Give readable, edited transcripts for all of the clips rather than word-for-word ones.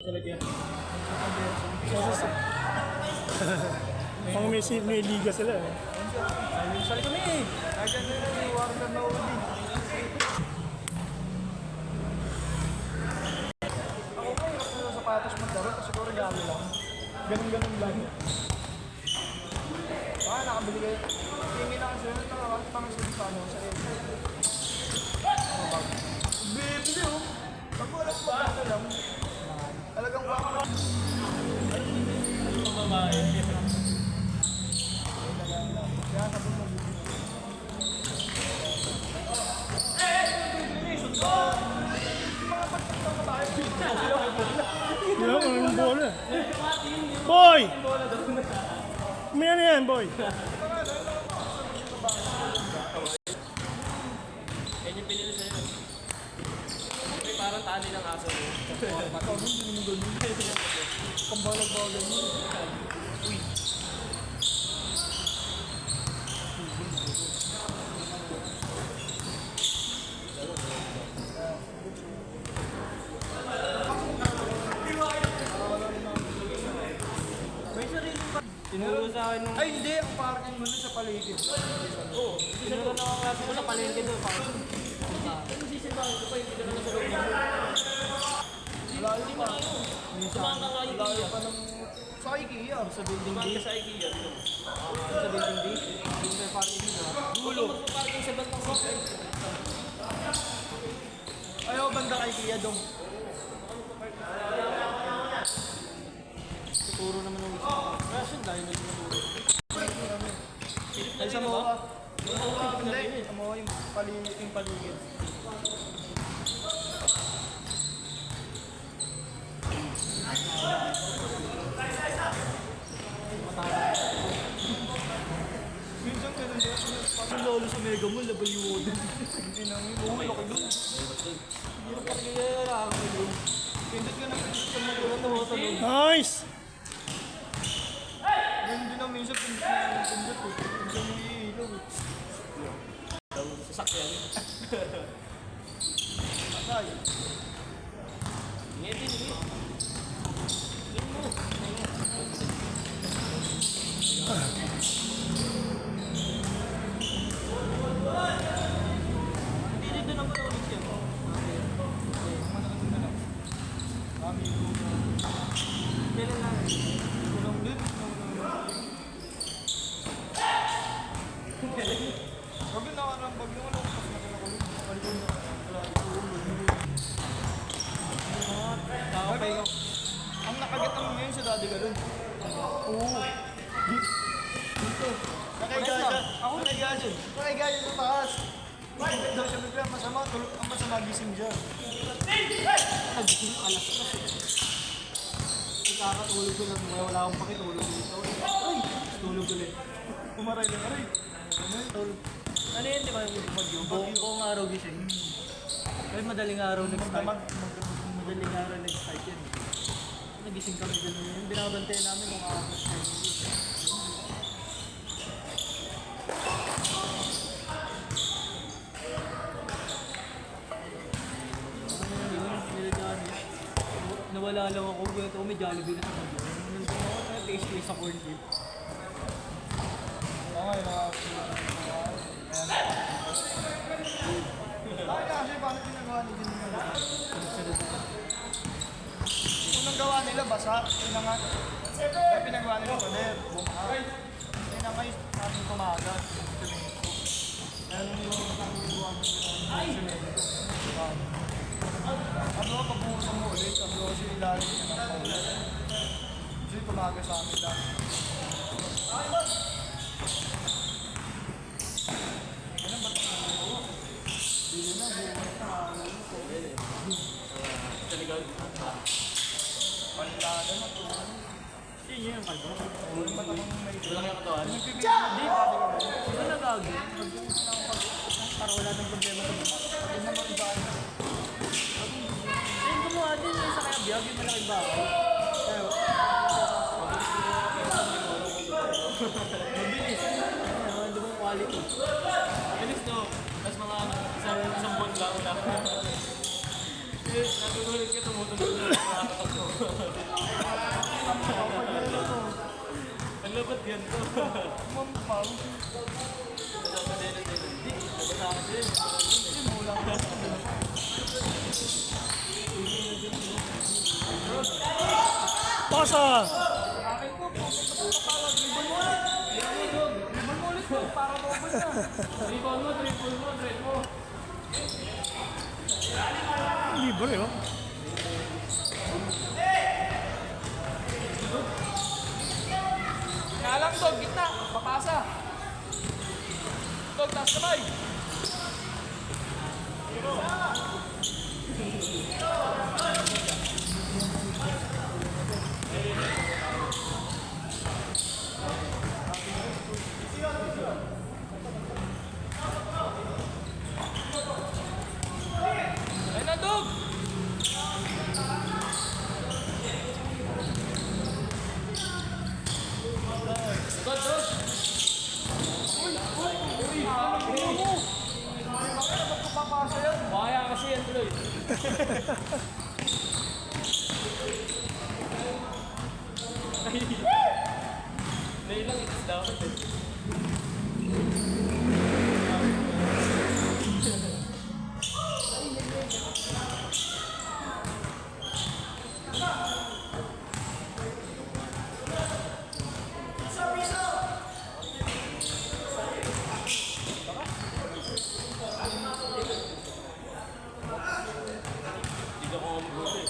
Pang may liga sila eh. Sali kami eh. Kaya na yung Warner na uli. Ako pa hirap na sa sapatos maglaro kasi siguro gami lang. Ganun lang. Baka nakabili kayo. Tingin na kasi yun. Nakakapang sa ano sa ito. Bibili oh. Pag walang pagkata lang. Talagang baka. Babae. Kaya sabi mo. Wala ko ng bola. Boy! May ano yan, boy? Yan yung pinili sa'yo. May parang tali ng aso. Pambalag-balag mo. Uy. Tinuro sa akin nung... Ay hindi, ang parking mo sa paligid. Oo, tinuro na ang klase ko sa palengke doon. Ano sisimbahan ko pa, hindi ka na nasa loob mo. Malayo pa. Sumama ka kayo Malayo pa ng... Sa IKEA. sa building D. Sa IKEA. Sa building D. Yung may parking dito. Dulo. Magpa-parking sa bantang sasay. Ayaw banda kay IKEA dong. Tuturo naman ng isa. Kasi dahil na tinuturo. Ay sa mga... Hindi, sa mga yung paligid. Minsan ganun din. Pasang lolo sa Mega Mall, labay yung order. Hindi nang yung laki dun. Hindi na parang kaya ako doon. Pindot ka na magulat na hotel. Nice! Ganun din ang minsan pindot ko. Minsan yung iilaw. Sasakyan. Patay. Ngeti, ngeti. Ngeti mo. Hindi din doon ang ulit siya. Kailan lang? Tulong din. Sabi nakarambag yung ano. Mas maganda ko. Palikon na. Okay. Ang nakagatang ngayon sa Daddy Galon. Oo. Dito. Nakaiga siya. Ako nakaiga siya. Nakaiga siya sa taas. Bakit daw siya bigla masama? Ang masama gising siya. Nagising alas na siya. Ikakatulog ko lang. Wala akong pakitulog dito. Ay! Tulog ulit. Umaray lang. Aray! Tulog. Ano yun, di ba yung bagyo? Buong araw gising. Kaya madaling araw nag-start. Madaling araw nag-start yan. Nagising kami dun. Yung binabantayan namin kung aabot na yun. Nawala lang ako. Ito may Jollibee na sa bagyo. Nandun ako sa taste sa corn beef. Okay na. Bakit kasi paano ginagawa ni Ginagawa? Unang gawa nila basa, pinangat. Kaya pinagawa nila pader, bumaha. Pinangay namin kumagat. Ano yung pagkukuha mo nila? Ano ka pagbuhusan mo ulit? Sabi ko kasi ilalim siya ng paulat. Kasi tumaga sa amin lang. Palilada na to. Yun yun yung kalbo. Ulo matamang may... Wala kayong katawan? Hindi, pati ka ba? Di ba nagagi? Para wala nang problema sa mga. Pati naman iba. Ayun gumawa din yung isa kaya biyag yung malaking bahay. Pero, mabilis. Ano, lumang quality. Mabilis no. Tapos mga isang buwan lang na. Nagugulit ka tumutunog na nakakatakbo. dapat ganito. Mampang. Dapat din. Hindi, dapat din. Hindi mo lang. Pasa! Akin ko, papawag. Ribon mo ulit. Ribon mo ulit ko, para double na. Rebound mo, triple mo. Libre, oh. Kaya lang, Dog, gitna. Papasa. Dog, taas kamay. Ayun na, Dog. Kaya kasi yan, Floyd. Nailang itas dapat eh. Hindi ako mabuti.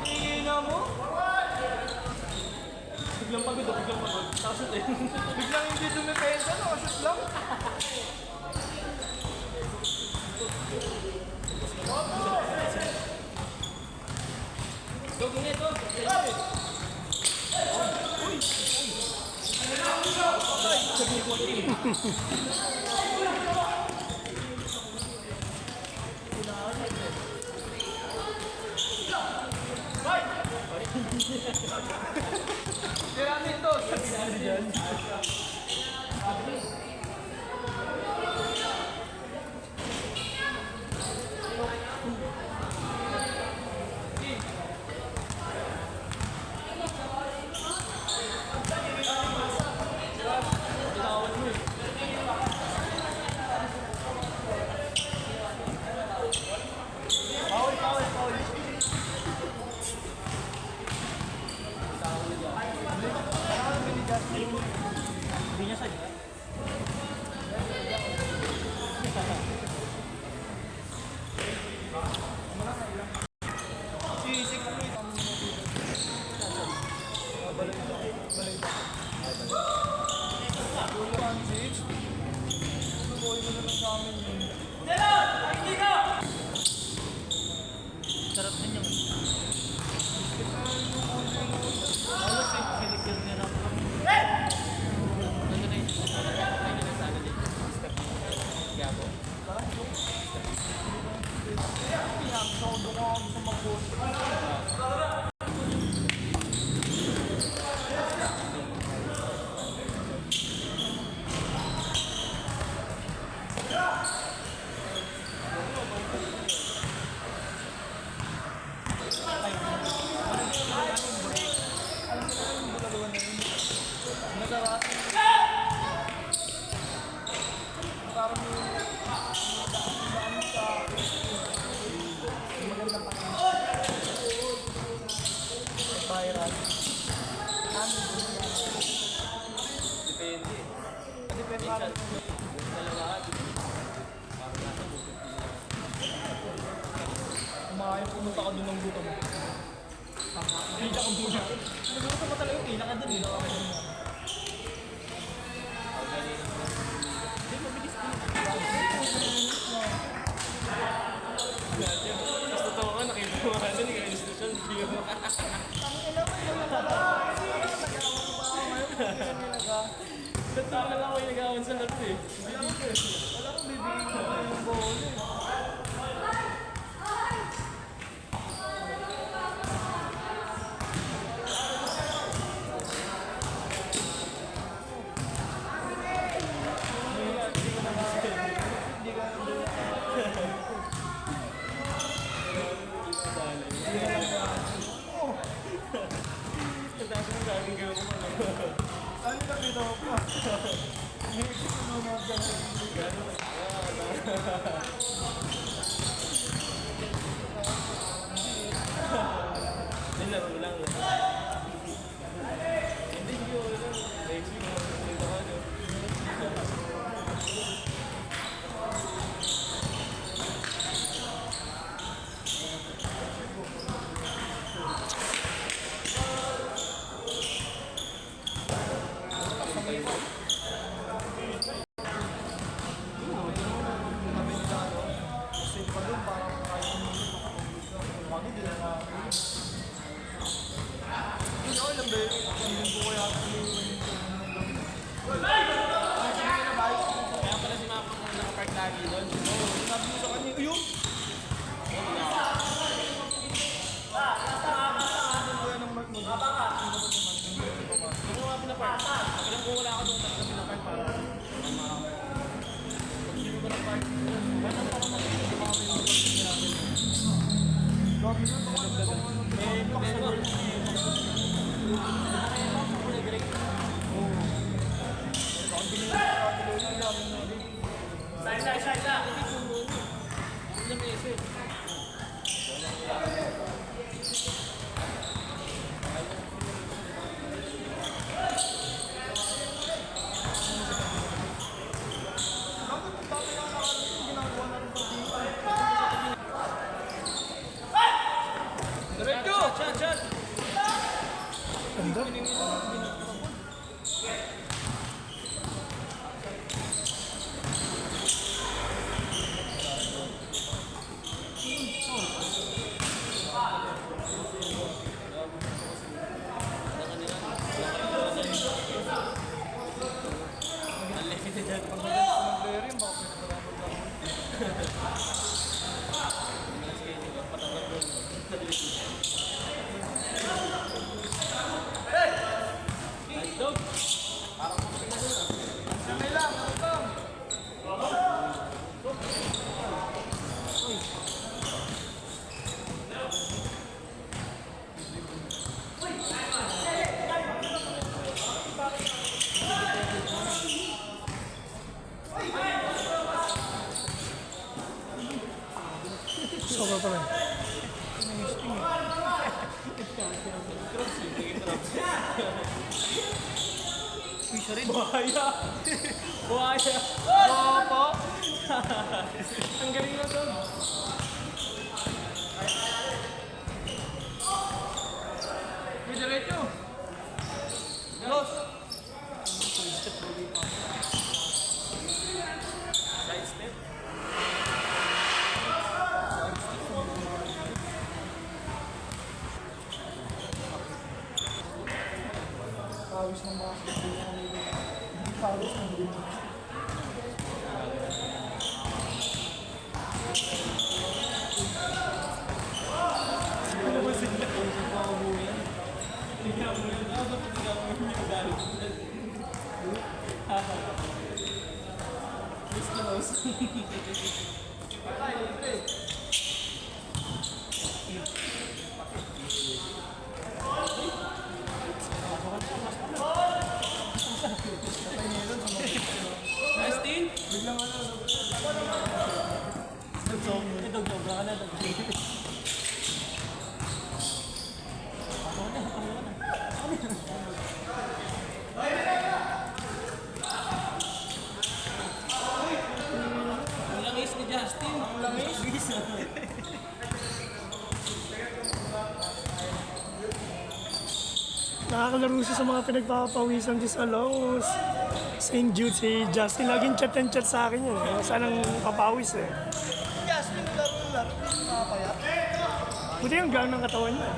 Hihina mo? Biglang pagod. Takasot eh. Biglang hindi dumipensa, nakashoot lang. Dog, init, dog. Tiramin to, sabi natin dyan. Hindi niya sadya. Sisik mo ito. Sarap din yung... Ano sinikil niya na po. Ano na yun? Ano na sana din? Gabo. Depende. Minsan, dalawa. Parang nasa bukod. Kumain, pumunta ka dun ng gutom. Pila ko muna. Nagugutom mo talaga yung pila ka dun eh. Tapos totoo ka, nakita mo ka dun, yung instruction, hindi mo. Ba't na lang ako yung nag-awan sa laro eh? Wala kong bibigyan ko yung bowl eh. Nilaro lang. Hindi ko next week dito ka no. Kami nila ano, kasi pa doon parang kahit pagod din na. Yun ako lang ba yun? Ang linggo ko yata Kaya pala si Mama kung nakapark lagi doon. Oo, sinabi mo sa kanya, yun! Kuya ng Mark mo. Kung wala pinapark, alam ko wala ako doon talaga pinapark para pag sino ko na-park, kaya nang ako mag-isip ko kami yung parking namin. Grabe na, baka Eh, problema. Kaya ako sa kulay direct. Side. Ilang beses. Diretso! Chat! Ganda. Sobra pa rin. Uy, siya rin. Buhaya! Buhaya! Papa! Ang galing na doon. Uy, diretso! Los! Side step. Pawis ng mga pawis ng mga Ano ba sila? Ang pakabuyan. Tingnan mo yun. Dapat tingnan mo yun yung galit. Miss Klaus. Nice team. biglang ano, Ito, sobra ka na. Ang langis ni Justin. Ang langis. Nakakalaro siya sa mga pinagpapawisan din sa Los. St. Jude, si Justin. Laging chat and chat sa akin yun. Saan ang papawis eh. Jasmine, laro, nakapayat. Buti yung gaan ng katawan niya.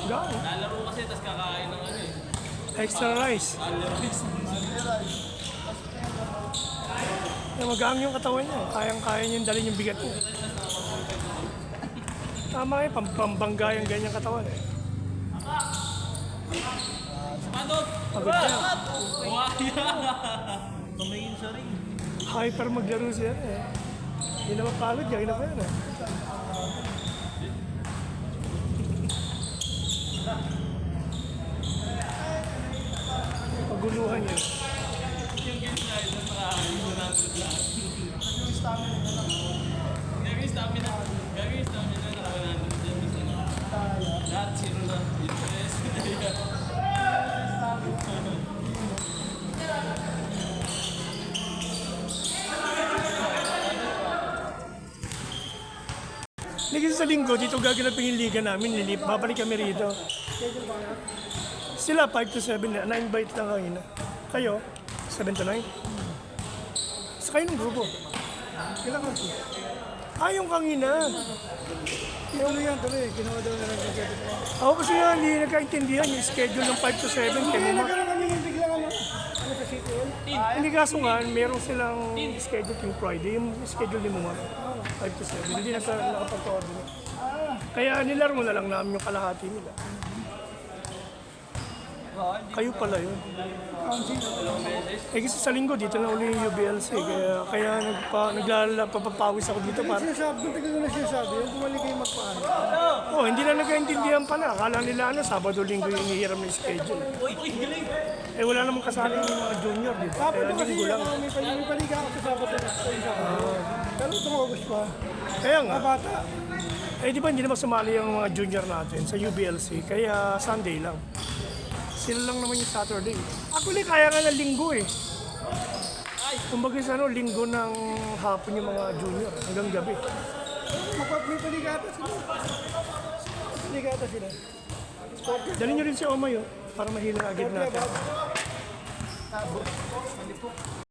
Gaan. Lalaro kasi, tas kakain ng ano eh. Extra rice. Kaya magaang yung katawan niya. Kayang-kaya niya yung dalhin yung bigat niya. Tama eh, pambangga yung ganyang katawan eh. Padot! Pagod niya. Buhaya! Tumayin siya rin. Hyper maglaro siya eh. Hindi na mapagod, gawin na pa yan eh. Paguluhan niya. Yung game na ito, nakakain mo na ang Yung stamina na lang. Hindi kasi sa linggo, dito gaganapin yung liga namin, babalik kami rito. Sila 5 to 7 na-invite lang kanina. Kayo, 7 to 9? Sa kayo ng grupo? Kailan kasi? Yung kanina. Tuloy yan, tuloy. Ginawa daw na lang ng Ako kasi nga hindi nagkaintindihan yung schedule ng 5 to 7. Kaya Nagkaroon kami ng biglang ano sa City Hall. hindi kaso nga, meron silang schedule yung Friday, yung schedule ni Muma. 5 to 7. Hindi nakapag-coordinate. Kaya nilaro na lang namin yung kalahati nila. Kayo pala yun. Kasi sa linggo dito na uli yung UBLC. Kaya nagpapapawis ako dito para. Sinasabi, nung tagal ko na sinasabi, yung bumalik kayo magpaano. Hindi na nagkaintindihan pala. Akala nila Sabado, Linggo yung inihiram ng schedule. Wala namang kasali yung mga junior, di ba? Sabado Kaya kasi linggo lang. may paliga ako sa Sabado na. Pero itong August pa. Kaya nga. Bata. Di ba hindi naman sumali yung mga junior natin sa UBLC? Kaya Sunday lang. Sila lang naman yung Saturday. Actually, kaya nga ng linggo eh. Kumbaga sa linggo ng hapon yung mga junior hanggang gabi. May paligata sila. Paligata sila. Dali nyo rin si Omay para mahila agad natin.